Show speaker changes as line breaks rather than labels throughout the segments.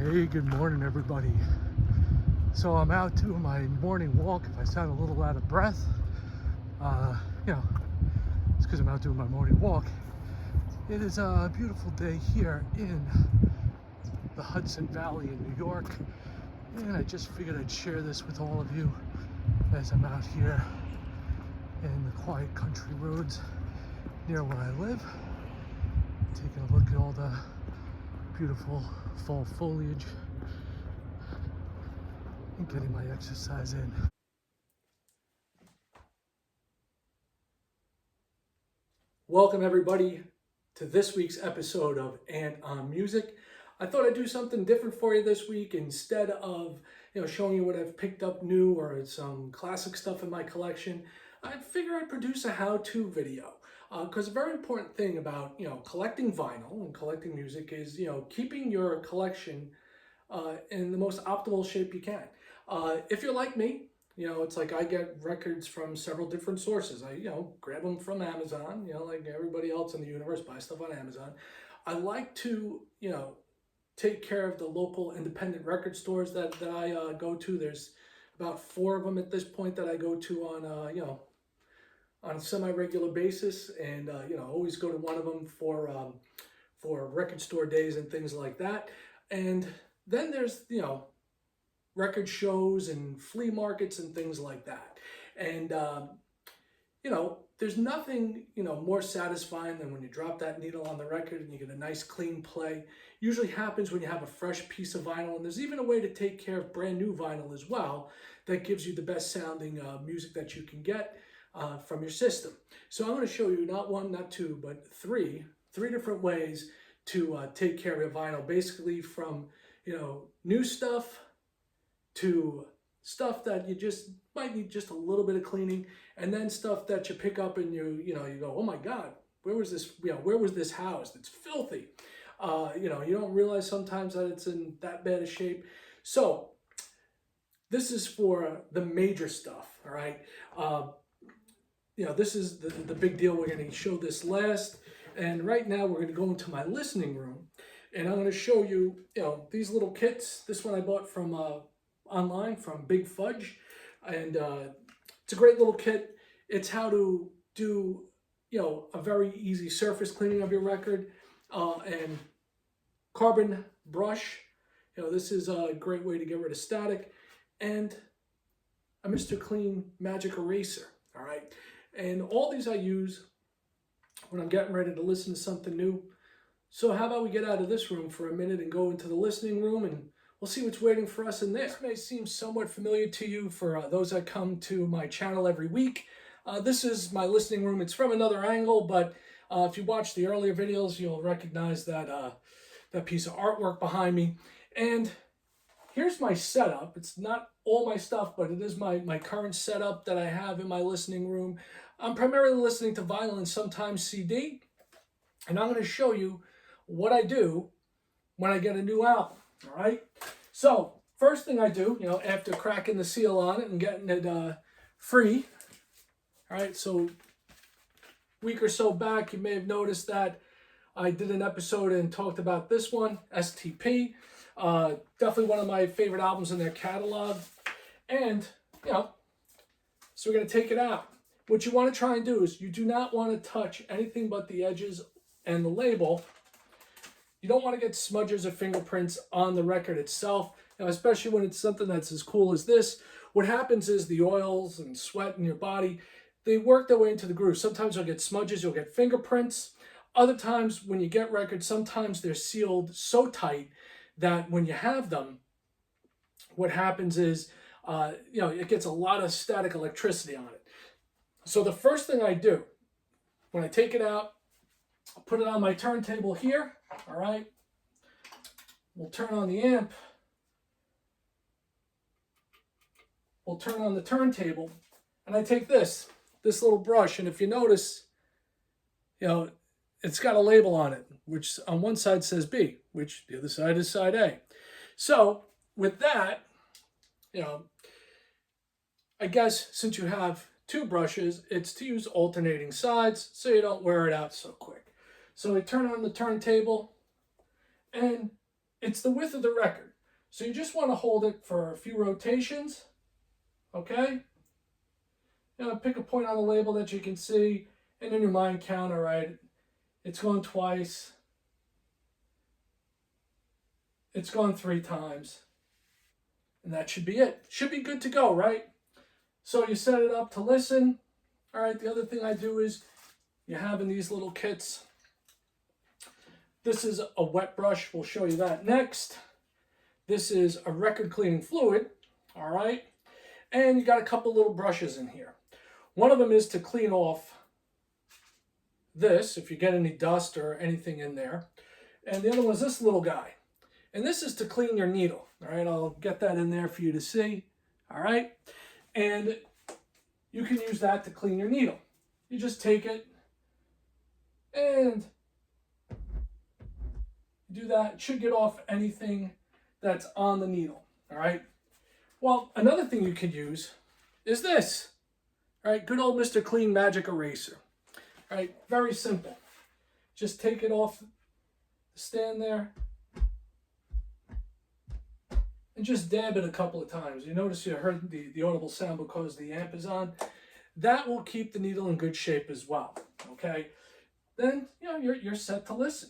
Hey, good morning, everybody. So I'm out doing my morning walk. If I sound a little out of breath, you know, it's because I'm out doing my morning walk. It is a beautiful day here in the Hudson Valley in New York, and I just figured I'd share this with all of you as I'm out here in the quiet country roads near where I live, taking a look at all the beautiful fall foliage and getting my exercise in. Welcome everybody to this week's episode of And on Music. I thought I'd do something different for you this week. Instead of showing you what I've picked up new or some classic stuff in my collection, I figure I'd produce a how-to video. Because a very important thing about collecting vinyl and collecting music is keeping your collection in the most optimal shape you can. If you're like me, it's like I get records from several different sources. I grab them from Amazon, like everybody else in the universe, buy stuff on Amazon. I like to take care of the local independent record stores that I go to. There's about 4 of them at this point that I go to on on a semi-regular basis, and always go to one of them for record store days and things like that. And then there's record shows and flea markets and things like that. And there's nothing more satisfying than when you drop that needle on the record and you get a nice clean play. Usually happens when you have a fresh piece of vinyl, and there's even a way to take care of brand new vinyl as well that gives you the best sounding music that you can get from your system. So I'm going to show you not one, not two, but three different ways to take care of your vinyl, basically from new stuff to stuff that you just might need just a little bit of cleaning, and then stuff that you pick up and you go, oh my God, where was this housed? It's filthy. You don't realize sometimes that it's in that bad a shape. So this is for the major stuff, all right? This is the big deal. We're going to show this last, and right now we're going to go into my listening room, and I'm going to show you, these little kits. This one I bought from online from Big Fudge, and it's a great little kit. It's how to do a very easy surface cleaning of your record, and carbon brush. This is a great way to get rid of static, and a Mr. Clean Magic Eraser. All right, and all these I use when I'm getting ready to listen to something new. So how about we get out of this room for a minute and go into the listening room, and we'll see what's waiting for us in there. This may seem somewhat familiar to you for those that come to my channel every week. This is my listening room. It's from another angle, but if you watch the earlier videos, you'll recognize that that piece of artwork behind me. And here's my setup. It's not all my stuff, but it is my current setup that I have in my listening room. I'm primarily listening to vinyl and sometimes CD, and I'm going to show you what I do when I get a new album. All right. So first thing I do, after cracking the seal on it and getting it free. All right. So a week or so back, you may have noticed that I did an episode and talked about this one, STP. Definitely one of my favorite albums in their catalog. And, so we're going to take it out. What you want to try and do is you do not want to touch anything but the edges and the label. You don't want to get smudges or fingerprints on the record itself, especially when it's something that's as cool as this. What happens is the oils and sweat in your body, they work their way into the groove. Sometimes you'll get smudges, you'll get fingerprints. Other times when you get records, sometimes they're sealed so tight that when you have them, what happens is, it gets a lot of static electricity on it. So the first thing I do, when I take it out, I'll put it on my turntable here. All right. We'll turn on the amp. We'll turn on the turntable. And I take this little brush. And if you notice, it's got a label on it, which on one side says B, which the other side is side A. So with that, I guess since you have 2 brushes, it's to use alternating sides so you don't wear it out so quick. So I turn on the turntable, and it's the width of the record. So you just want to hold it for a few rotations, okay? Pick a point on the label that you can see, and in your mind count, all right, it's gone twice, it's gone 3 times, and that should be it. Should be good to go, right? So you set it up to listen. All right, the other thing I do is you have in these little kits, this is a wet brush. We'll show you that next. This is a record cleaning fluid, all right? And you got a couple little brushes in here. One of them is to clean off this, if you get any dust or anything in there. And the other one is this little guy. And this is to clean your needle, all right? I'll get that in there for you to see, all right? And you can use that to clean your needle. You just take it and do that. It should get off anything that's on the needle, all right? Well, another thing you could use is this, all right? Good old Mr. Clean Magic Eraser, all right? Very simple. Just take it off the stand there and just dab it a couple of times. You notice you heard the audible sound because the amp is on. That will keep the needle in good shape as well, okay? Then, you're set to listen,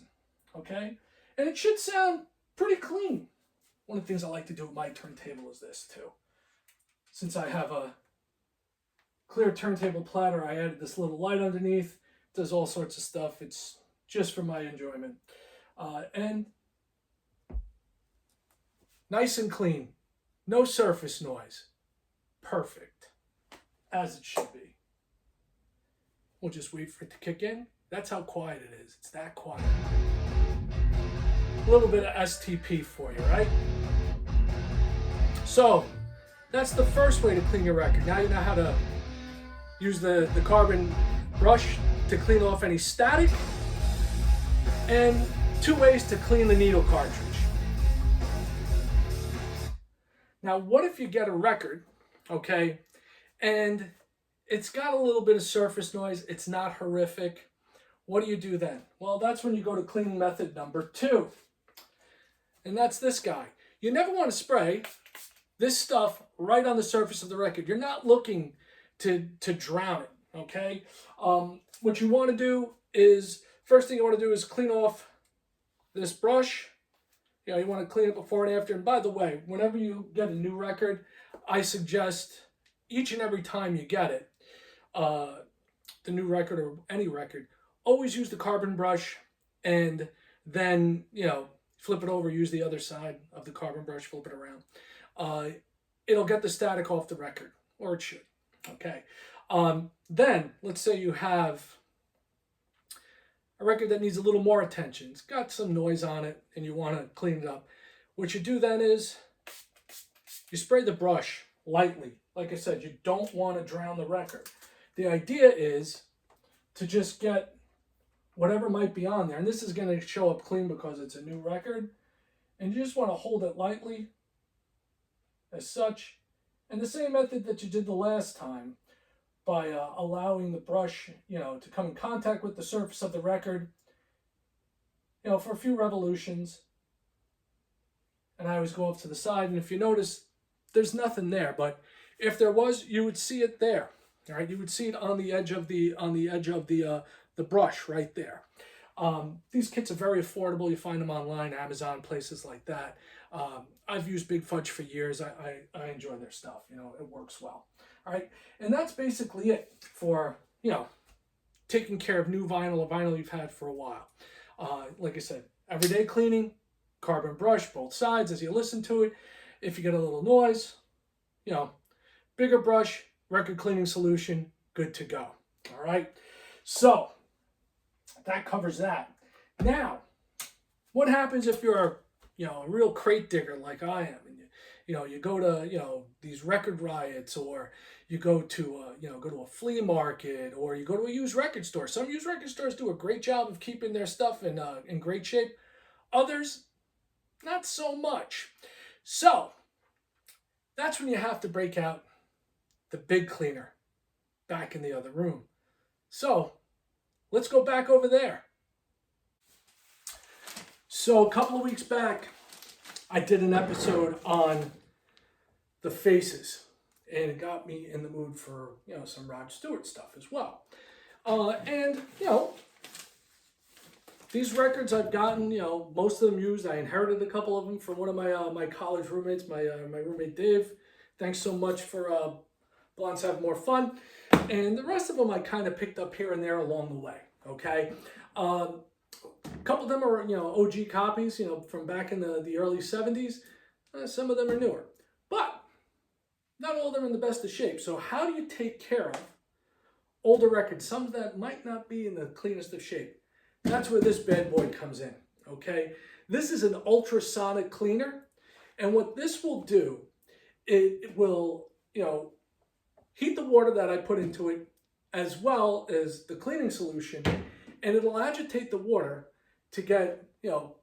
okay? And it should sound pretty clean. One of the things I like to do with my turntable is this too. Since I have a clear turntable platter, I added this little light underneath. It does all sorts of stuff. It's just for my enjoyment. And nice and clean. No surface noise. Perfect. As it should be. We'll just wait for it to kick in. That's how quiet it is. It's that quiet. A little bit of STP for you, right? So, that's the first way to clean your record. Now you know how to use the carbon brush to clean off any static, and 2 ways to clean the needle cartridge. Now, what if you get a record, okay, and it's got a little bit of surface noise, it's not horrific. What do you do then? Well, that's when you go to cleaning method number 2. And that's this guy. You never want to spray this stuff right on the surface of the record. You're not looking to drown it, okay? What you want to do is, first thing you want to do is clean off this brush. You want to clean it before and after. And by the way, whenever you get a new record, I suggest each and every time you get it, the new record or any record, always use the carbon brush, and then, flip it over, use the other side of the carbon brush, flip it around. It'll get the static off the record, or it should, okay? Then, let's say you have a record that needs a little more attention. It's got some noise on it, and you want to clean it up. What you do then is, you spray the brush lightly. Like I said, you don't want to drown the record. The idea is to just get whatever might be on there. And this is going to show up clean because it's a new record. And you just want to hold it lightly, as such. And the same method that you did the last time, by allowing the brush, to come in contact with the surface of the record, for a few revolutions. And I always go off to the side. And if you notice, there's nothing there. But if there was, you would see it there. All right, you would see it on the edge of the brush right there. These kits are very affordable. You find them online, Amazon, places like that. I've used Big Fudge for years. I enjoy their stuff. It works well. All right, and that's basically it for taking care of new vinyl, a vinyl you've had for a while. Like I said, everyday cleaning, carbon brush, both sides as you listen to it. If you get a little noise, bigger brush, record cleaning solution, good to go. All right, so that covers that. Now, what happens if you're a real crate digger like I am, and you go to these record riots, or you go to a flea market, or you go to a used record store. Some used record stores do a great job of keeping their stuff in great shape. Others, not so much. So that's when you have to break out the big cleaner back in the other room. So let's go back over there. So a couple of weeks back, I did an episode on the Faces, and it got me in the mood for, you know, some Rod Stewart stuff as well. And, you know, these records I've gotten, you know, most of them used. I inherited a couple of them from one of my college roommates, my roommate Dave. Thanks so much for Blondes Have More Fun. And the rest of them I kind of picked up here and there along the way, okay? A couple of them are, you know, OG copies, you know, from back in the early 70s. Some of them are newer. But not all of them are in the best of shape. So how do you take care of older records, some that might not be in the cleanest of shape? That's where this bad boy comes in, okay? This is an ultrasonic cleaner, and what this will do, it will, you know, heat the water that I put into it as well as the cleaning solution, and it'll agitate the water to get, you know,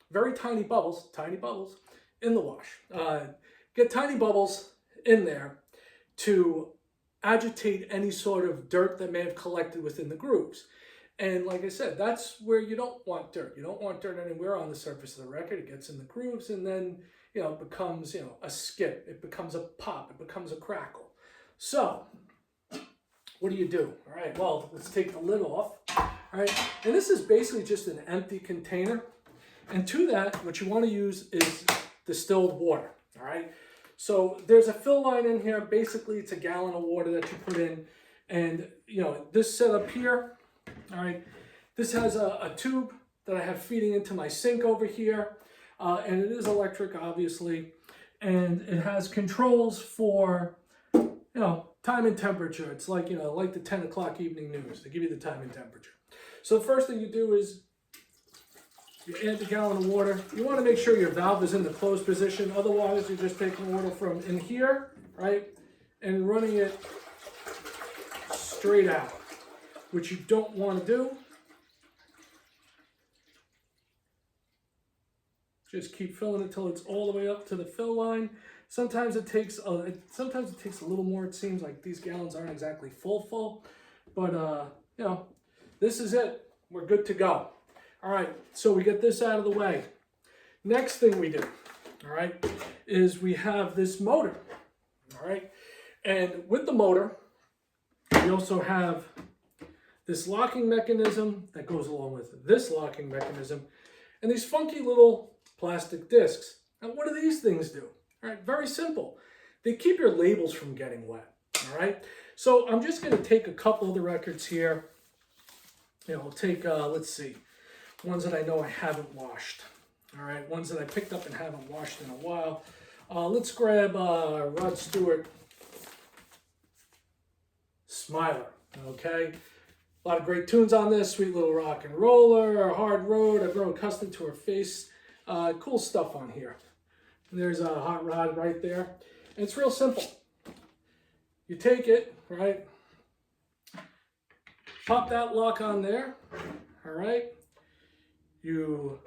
very tiny bubbles in the wash. Get tiny bubbles in there to agitate any sort of dirt that may have collected within the grooves. And like I said, that's where you don't want dirt. You don't want dirt anywhere on the surface of the record. It gets in the grooves and then, you know, it becomes, you know, a skip. It becomes a pop. It becomes a crackle. So, what do you do? All right, well, let's take the lid off. All right, and this is basically just an empty container. And to that, what you want to use is distilled water. All right, so there's a fill line in here. Basically, it's a gallon of water that you put in. And, you know, this setup here, all right, this has a tube that I have feeding into my sink over here, and it is electric, obviously, and it has controls for, you know, time and temperature. It's like, you know, like the 10 o'clock evening news. They give you the time and temperature. So the first thing you do is you add the gallon of water. You want to make sure your valve is in the closed position. Otherwise, you're just taking water from in here, right, and running it straight out, which you don't want to do. Just keep filling it till it's all the way up to the fill line. Sometimes it takes a little more. It seems like these gallons aren't exactly full, but you know, this is it. We're good to go. All right, so we get this out of the way. Next thing we do, all right, is we have this motor. All right, and with the motor, we also have this locking mechanism that goes along with this locking mechanism, and these funky little plastic discs. Now, what do these things do? All right, very simple. They keep your labels from getting wet. All right, so I'm just going to take a couple of the records here. You know, I'll take, let's see, ones that I know I haven't washed. All right, ones that I picked up and haven't washed in a while. Let's grab Rod Stewart Smiler. Okay. A lot of great tunes on this. Sweet Little Rock and Roller, Hard Road, I've grown accustomed to her face. Cool stuff on here. And there's a Hot Rod right there. And it's real simple. You take it, right? Pop that lock on there. All right. You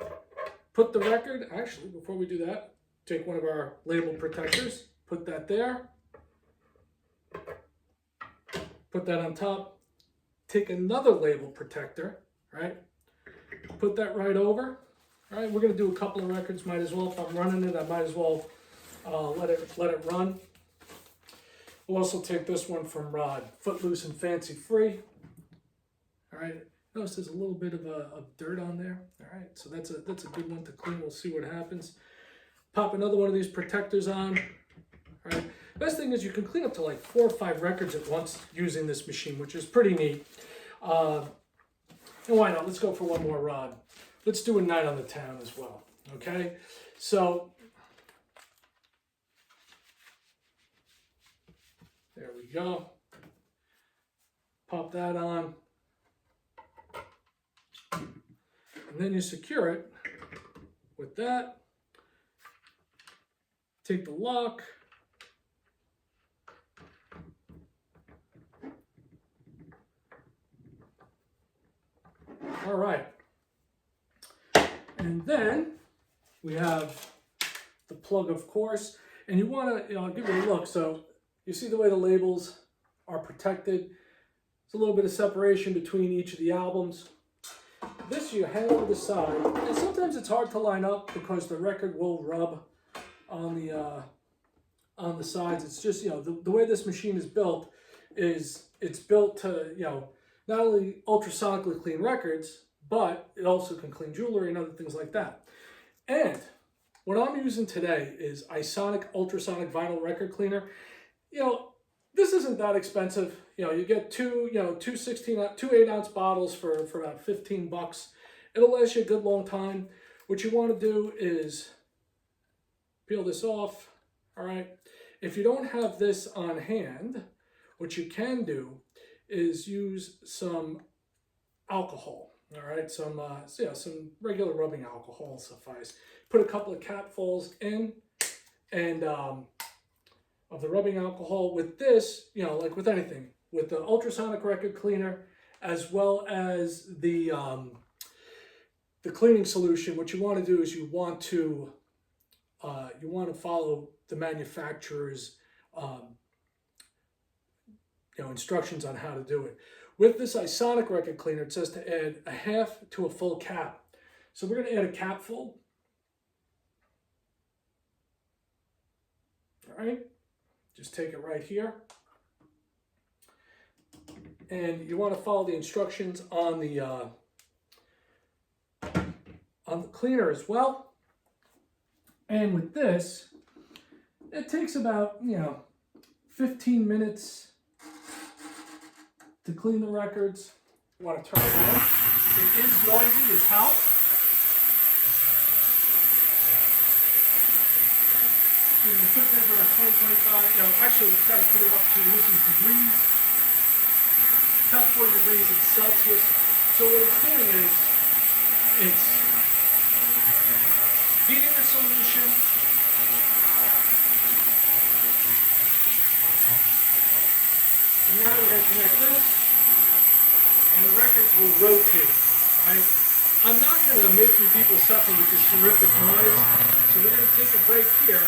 put the record, actually, before we do that, take one of our label protectors, put that there. Put that on top. Take another label protector, right? Put that right over. All right, we're gonna do a couple of records. Might as well, if I'm running it, I might as well let it run. We'll also take this one from Rod, Footloose and Fancy Free. All right, notice there's a little bit of dirt on there. All right, so that's a good one to clean. We'll see what happens. Pop another one of these protectors on. All right. Best thing is you can clean up to like 4 or 5 records at once using this machine, which is pretty neat. And why not? Let's go for one more Rod. Let's do A Night on the Town as well. Okay, so there we go. Pop that on. And then you secure it with that. Take the lock. All right. And then we have the plug, of course. And you want to, I'll give it a look. So you see the way the labels are protected. There's a little bit of separation between each of the albums. this you hang over the side, and sometimes it's hard to line up because the record will rub on the sides. It's just, you know, the way this machine is built is it's built to, you know, not only ultrasonically clean records, but it also can clean jewelry and other things like that. And what I'm using today is Isonic Ultrasonic Vinyl Record Cleaner. You know, this isn't that expensive. You know, you get two 8-ounce bottles for about $15. It'll last you a good long time. What you want to do is peel this off. All right. If you don't have this on hand, what you can do is use some alcohol. All right, some regular rubbing alcohol will suffice. Put a couple of capfuls in, and of the rubbing alcohol. With this, you know, like with anything, with the ultrasonic record cleaner, as well as the cleaning solution, what you want to do is you want to follow the manufacturer's instructions on how to do it. With this Isonic record cleaner, it says to add a half to a full cap. So we're going to add a capful. All right, just take it right here. And you want to follow the instructions on the cleaner as well. And with this, it takes about 15 minutes to clean the records. You want to turn it on. It is noisy as hell. You can put it in for about 20, 25, actually we've got to put it up to, this is degrees, about 40 degrees, it's Celsius. So what it's doing is, it's heating the solution, and now we're going to connect this, and the records will rotate, right? I'm not going to make you people suffer with this horrific noise, so we're going to take a break here.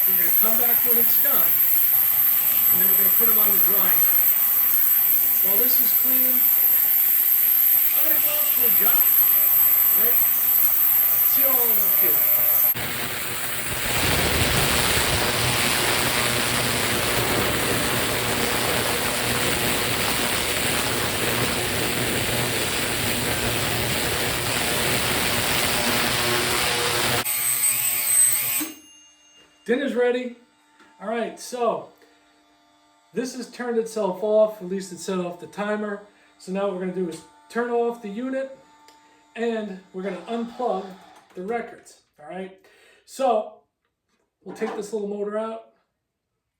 We're going to come back when it's done, and then we're going to put them on the drying rack. While this is cleaning, I'm going to go out for a job, all right? See you all in a few. Dinner's ready. All right, so this has turned itself off, at least it set off the timer. So now what we're gonna do is turn off the unit and we're gonna unplug the records, all right? So we'll take this little motor out,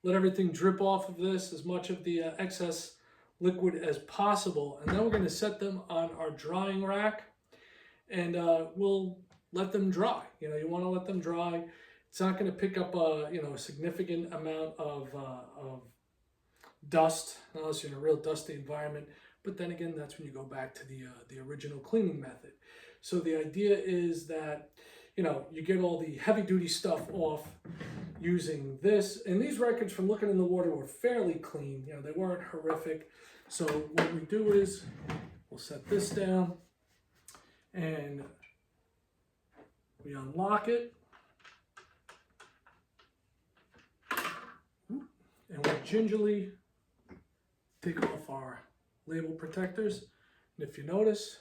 let everything drip off of this, as much of the excess liquid as possible. And then we're gonna set them on our drying rack and we'll let them dry. You wanna let them dry. It's not going to pick up a significant amount of dust unless you're in a real dusty environment. But then again, that's when you go back to the original cleaning method. So the idea is that you get all the heavy duty stuff off using this. And these records, from looking in the water, were fairly clean. They weren't horrific. So what we do is we'll set this down and we unlock it. And we gingerly take off our label protectors. And if you notice,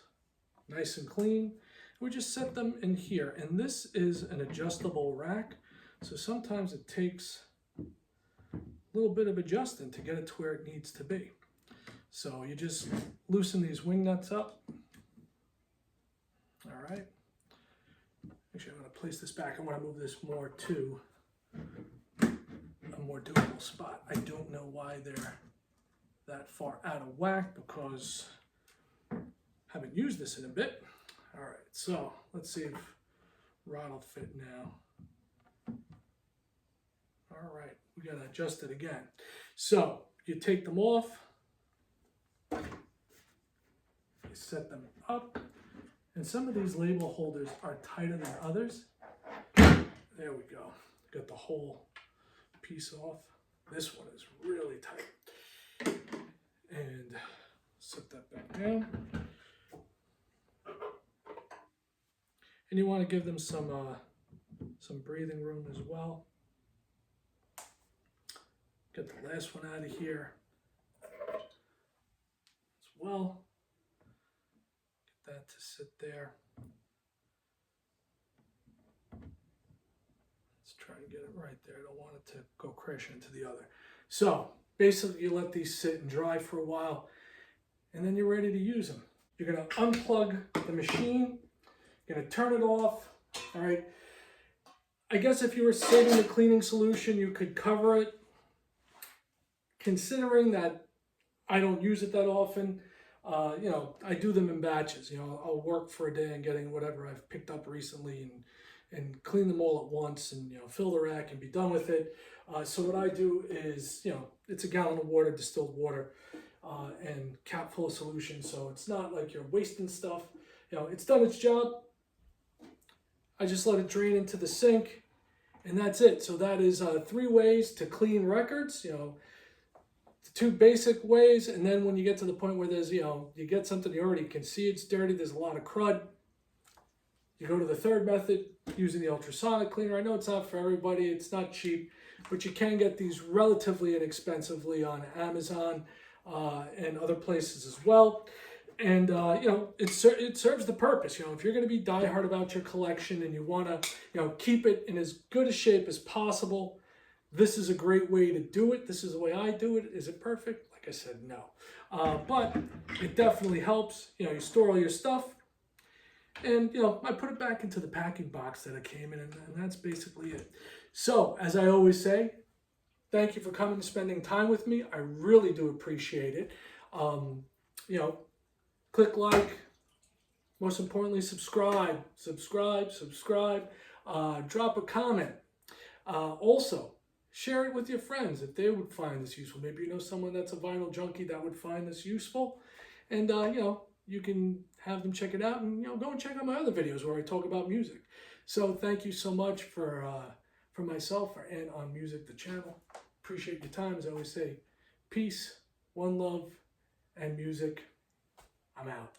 nice and clean. We just set them in here. And this is an adjustable rack. So sometimes it takes a little bit of adjusting to get it to where it needs to be. So you just loosen these wing nuts up. All right. Actually, I'm going to place this back. I want to move this more to a more doable spot. I don't know why they're that far out of whack because I haven't used this in a bit. All right, so let's see if rod will fit now. All right, we got to adjust it again. So you take them off, you set them up, and some of these label holders are tighter than others. There we go. Got the whole piece off. This one is really tight. And set that back down. And you want to give them some breathing room as well. Get the last one out of here as well. Get that to sit there. Let's try to get it right there. I don't want it to go crash into the other. So basically you let these sit and dry for a while, and then you're ready to use them. You're going to unplug the machine. You're going to turn it off. All right. I guess if you were saving the cleaning solution, you could cover it. Considering that I don't use it that often, I do them in batches. I'll work for a day on getting whatever I've picked up recently and clean them all at once and, fill the rack and be done with it. So what I do is, it's a gallon of water, distilled water, and cap full of solution. So it's not like you're wasting stuff. It's done its job. I just let it drain into the sink, and that's it. So that is 3 ways to clean records. The 2 basic ways, and then when you get to the point where there's, you get something you already can see it's dirty, there's a lot of crud, you go to the 3rd method, using the ultrasonic cleaner. I know it's not for everybody, it's not cheap, but you can get these relatively inexpensively on Amazon and other places as well. And, it serves the purpose. If you're going to be diehard about your collection and you want to, keep it in as good a shape as possible, this is a great way to do it. This is the way I do it. Is it perfect? Like I said, no. But it definitely helps. You store all your stuff. And, I put it back into the packing box that it came in, and that's basically it. So, as I always say, thank you for coming and spending time with me. I really do appreciate it. Click like. Most importantly, subscribe. Drop a comment. Also, share it with your friends if they would find this useful. Maybe you know someone that's a vinyl junkie that would find this useful. And, you can have them check it out and, go and check out my other videos where I talk about music. So thank you so much for myself and on Music the Channel. Appreciate your time. As I always say, peace, one love, and music. I'm out.